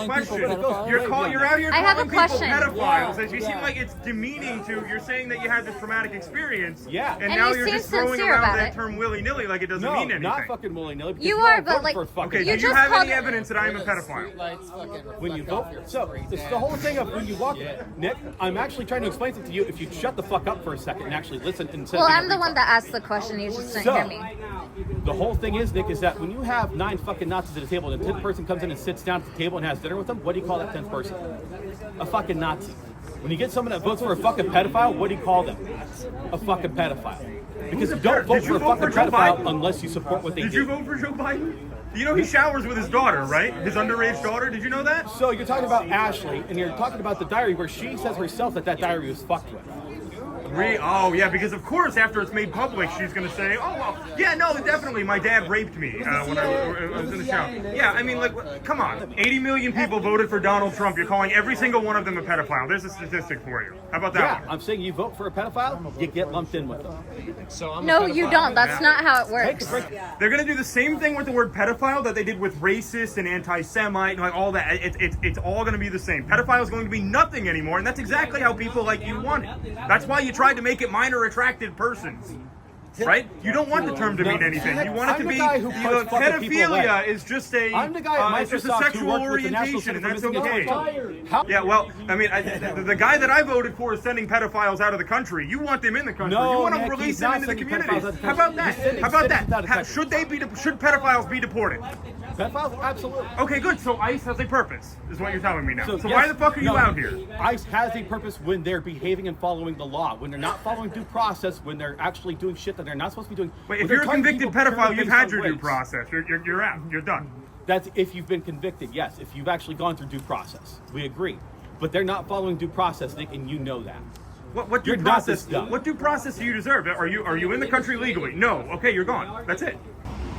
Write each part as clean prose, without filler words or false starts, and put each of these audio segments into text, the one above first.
Question. You're out here I have calling a people question. pedophiles, and you seem like it's demeaning to. You're saying that you had this traumatic experience, Yeah. and And now you you're seem just throwing sincere around about that it. term willy-nilly like it doesn't mean anything. Not fucking willy-nilly. You are, but like, Okay, you do you just have called any it- evidence that I am a pedophile? When you vote, so it's the whole thing of when you walk, Nick. I'm actually trying to explain something to you. If you shut the fuck up for a second and actually listen instead. Well, of being I'm a the one retard. that asked the question. You just didn't hear me. The whole thing is, Nick, is that when you have 9 fucking Nazis at a table and the 10th person comes in and sits down at the table and has dinner with them, what do you call that 10th person? A fucking Nazi. When you get someone that votes for a fucking pedophile, what do you call them? A fucking pedophile. Because you don't vote for a fucking pedophile unless you support what they do. Did you vote for Joe Biden? You know he showers with his daughter, right? His underage daughter. Did you know that? So you're talking about Ashley, and you're talking about the diary where she says herself that that diary was fucked with. Oh, yeah, because of course after it's made public, she's going to say, oh, well, yeah, no, definitely, my dad raped me when I was in the shower. Yeah, I mean, like, come on. 80 million people voted for Donald Trump. You're calling every single one of them a pedophile. There's a statistic for you. How about that Yeah, one? I'm saying you vote for a pedophile, you get lumped in with them. No, you don't. That's not how it works. They're going to do the same thing with the word pedophile that they did with racist and anti-Semite and like all that. It's all going to be the same. Pedophile is going to be nothing anymore, and that's exactly how people like you want it. That's why you tried to make it minor attracted persons. Right? You don't want the term to mean anything. You want it to be pedophilia is just a I'm the guy at it's just a Microsoft who sexual worked with the National orientation, and Center that's for Missing okay. Children. Yeah, well, I mean, the guy that I voted for is sending pedophiles out of the country. You want them in the country. No, you want to Nick, release he's them not into the sending community. pedophiles out of the How about country. that? He's sending How about citizens out of the that? country. Should pedophiles be deported? Pedophiles, absolutely. Okay, good. So ICE has a purpose, is what you're telling me now. So yes, why the fuck are you out here? ICE has a purpose when they're behaving and following the law. When they're not following due process, when they're actually doing shit that they're not supposed to be doing. Wait, when if they're you're a targeting convicted people pedophile, purely you've based had on your due race. process. You're out. You're done. That's if you've been convicted, yes. If you've actually gone through due process, we agree. But they're not following due process, Nick, and you know that. What due You're not process? this dumb. What due process do you deserve? Are you in the country legally? No. Okay, you're gone. That's it.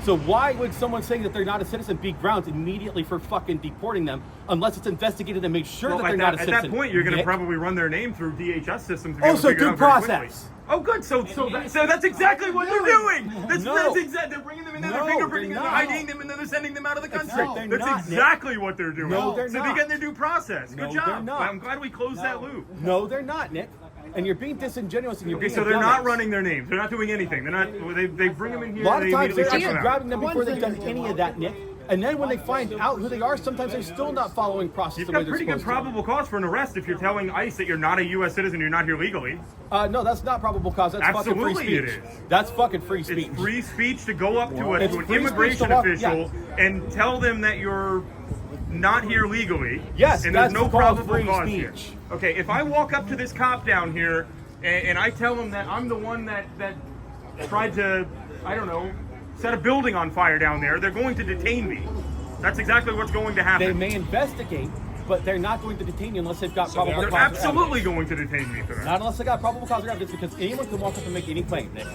So why would someone saying that they're not a citizen be grounds immediately for fucking deporting them unless it's investigated and made sure that they're not a citizen? At that point, you're going to Nick? probably run their name through DHS systems. To be able to Also, figure it due out very process. quickly. Oh, good. So that's exactly what they're doing. That's exactly. They're bringing them in, they're fingerprinting them, they're hiding them, and then they're sending them out of the country. That's exactly what they're doing. No, they're so not. they get their due process. Good No, job. they're not. I'm glad we closed that loop. No, they're not, Nick. And you're being disingenuous and you're Okay, being so a they're not dumbass. running their names. They're not doing anything. They're not. They bring them in here. A lot and of they times they're immediately check actually them out. grabbing them before they've done any of that, Nick. And then when they find out who they are, sometimes they're still not following process You've the way got they're pretty good supposed to. probable cause for an arrest if you're telling ICE that you're not a U.S. citizen, you're not here legally. No, that's not probable cause. That's fucking free Absolutely speech. it is. That's fucking free speech. It's free speech to go up to It's an free speech immigration to walk- official and tell them that you're not here legally. Yes, and there's that's no called probable free cause speech. here. Okay, if I walk up to this cop down here and I tell him that I'm the one that tried to, I don't know, set a building on fire down there, they're going to detain me. That's exactly what's going to happen. They may investigate, but they're not going to detain you unless they've got probable They're cause. or absolutely evidence. going to detain me for that. Not unless they got probable cause or evidence, because anyone can walk up and make any claim, Nick.